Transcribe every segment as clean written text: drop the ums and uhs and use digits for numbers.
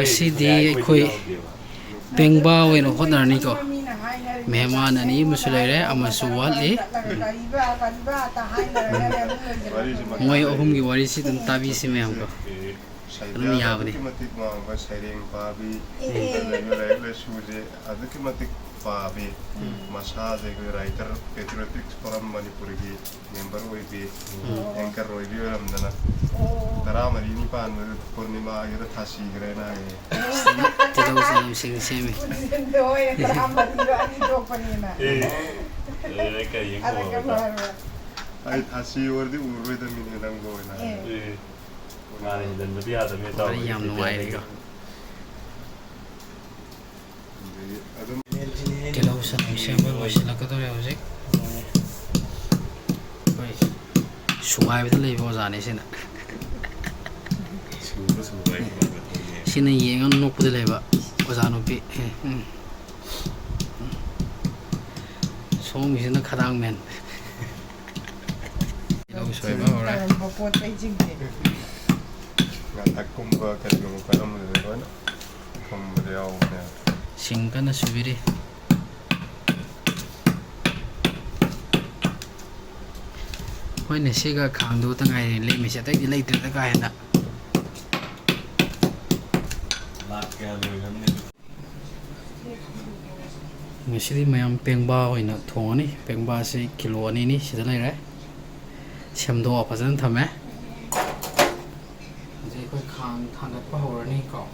Ngasidi koi pengba we no honar ni ko mehman ani musulere amasu wali moi ohum gi wari si tum tabi si me hamko tum yabni Pabi masa de writer patriotics forum Manipur gi member hoy bi anchor hoy bi ram dana tara mari ni pan purnima gira thasi grena e tilo sam sing semi doy tara mari ani do panina ka yeng ko ai thasi or di urwe da mine nang go na ngari dan dia da me taw yam no ai ri ko Tilo sam semi wasila ka tore hojik koi sugai bit lei bo jane sina sina yengan nok pud lei ba ojano pi song sina khadang men tilo soi ba ora pot ai jing de ngata kumba ka go karam de ko na kumba de au na singkana subiri Hoy ne siga khangdu tangai le mi se tai le tri ta kai na lat ka le nam ne Ngasidi Myam pengba hoina thongani pengba se kilo ani ni sida lai ra semdo aphajan thame je koi khang thangat pa horani ko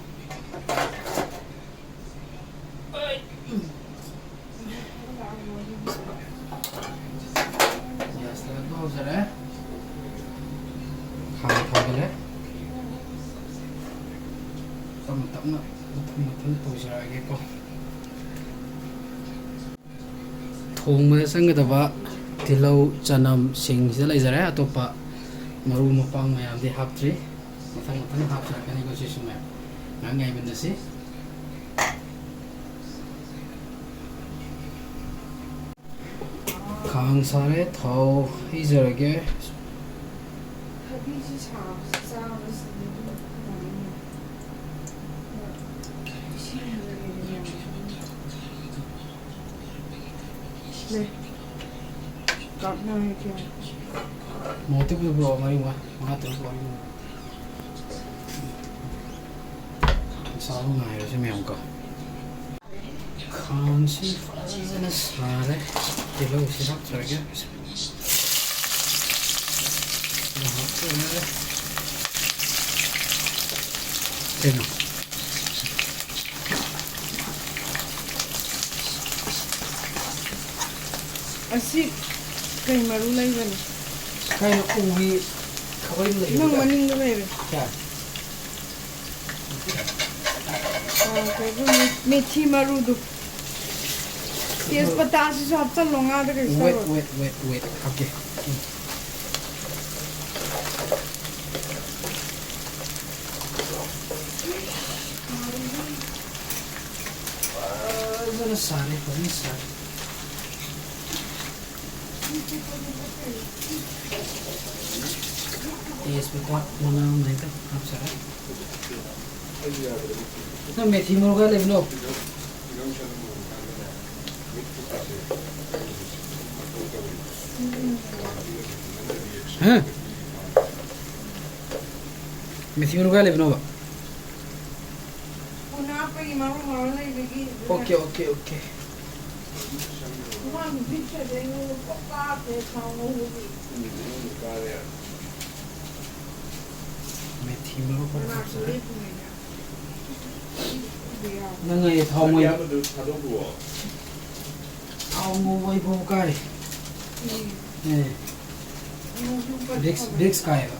thong ma sangdaba tilau chanam sing sida lai jare atopa maru mapang mayam de haptri mathang mathang hapsa kani ko si sumai ngai ben si khang sare thau hi jarage Got no idea. Mau tu bro mari wa ma tu bro sao ngai rồi xem ko khan si fazana sare tilo si hak jarage Teno Asik kay marulay ba ni? Kaya uwi kaway mo Nang maning na ba yun? Kaya Kaya ko methi marudo Yes pata si sa hapsa longa da kay sa Wait Okay Fazana sare Fazana sare Yes, betul. Mana mereka apa sah? Nah, methi muruga le no. Hah? Methi muruga le no. Una pa maru na ibigi. Okay. One picture de no pa pe chao Methi muruga apa sah? Nangai thau moi. Thau moi bo kai. Dex kai.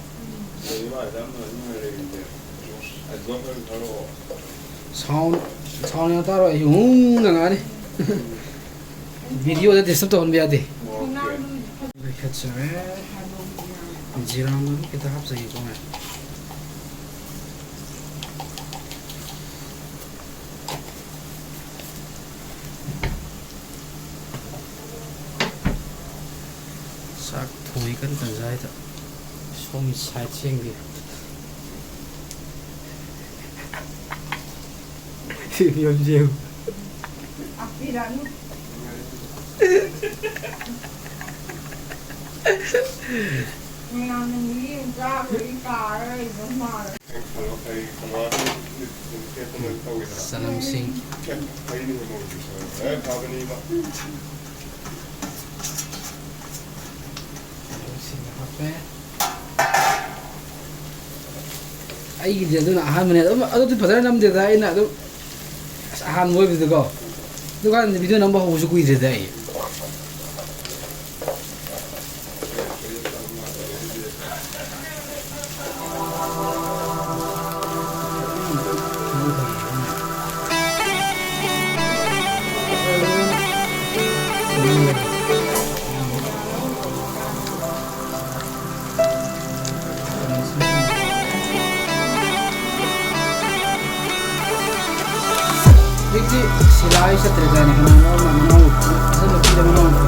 Sound yang taruh ngani. Video dah disturb tu biar deh. Lihat saya. Jiram kita hap saja kau ni. Sak thui kan terjadi tak. Suami saya cenggi. Myam jeu. Apiran. Myam ni ra với cả rồi giống mà. Ay kamato ito na tawid na. Sanam sing. Ay ni mo dito. Kaban ni ma. Sing hape. Ai dia tu nak ahan mana? Aduh tu pasal nam dia dah nak tu ahan boy betul kau. Tu kan video number aku suka dia dah. Jadi silai Chatharea ni kan mana asal lebih dari mana.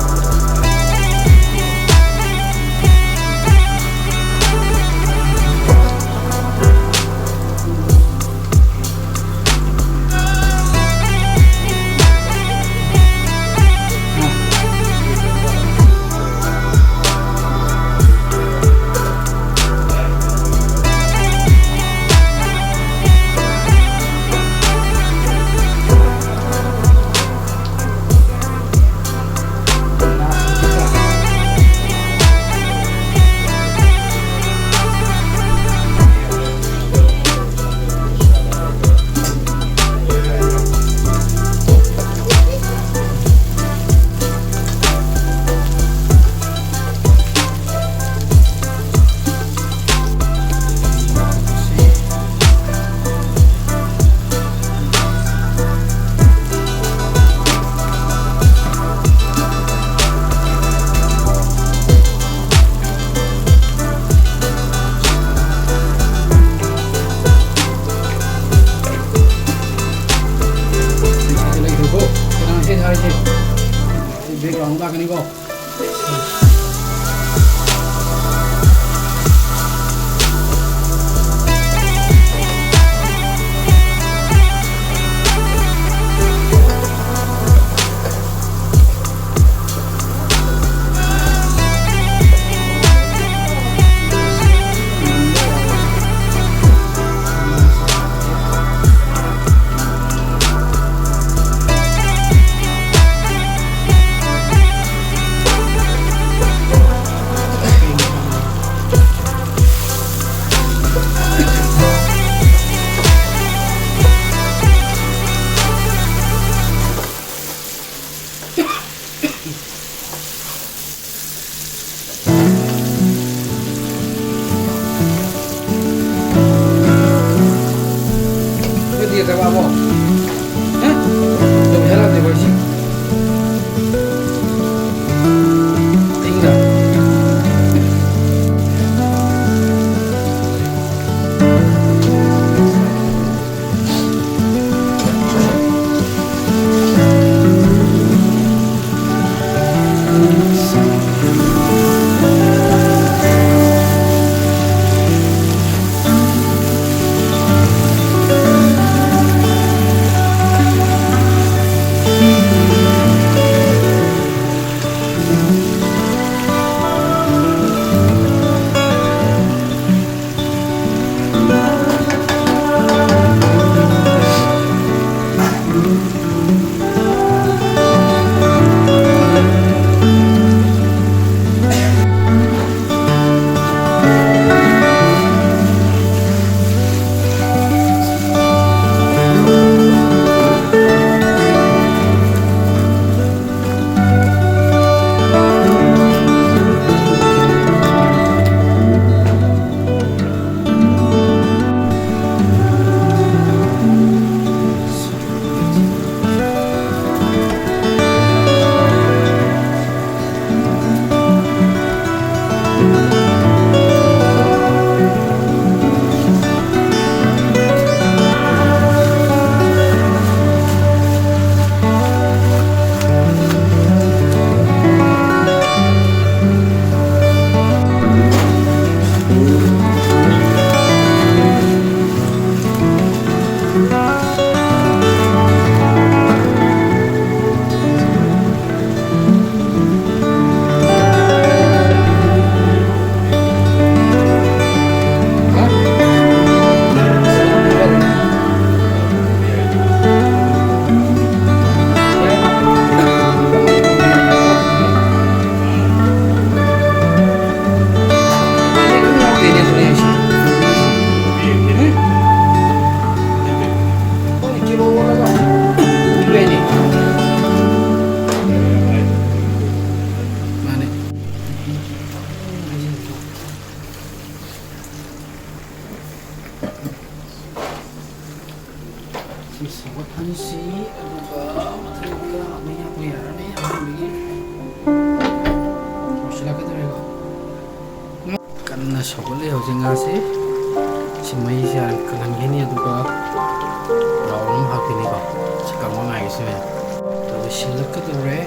Background ka kaniko. Dia kata apa? Hah? Dah berjalan dia bersih. Tinggal. ꯁꯧꯒꯠꯂꯦ ꯍꯧꯖꯤꯛ ꯉꯥꯁꯦ ꯁꯤ ꯃꯩꯁꯦ ꯌꯥꯝ ꯀꯪꯍꯟꯈꯤꯅꯤ ꯑꯗꯨꯒ round ꯑꯃ ꯍꯥꯞꯈꯤꯅꯤꯀꯣ ꯁꯤ ꯀꯪꯕ ꯉꯥꯏꯒꯤꯁꯤ ꯃꯌꯥꯝ ꯑꯗꯨꯒ ꯁꯤꯜꯂꯛꯀꯗꯧꯔꯦ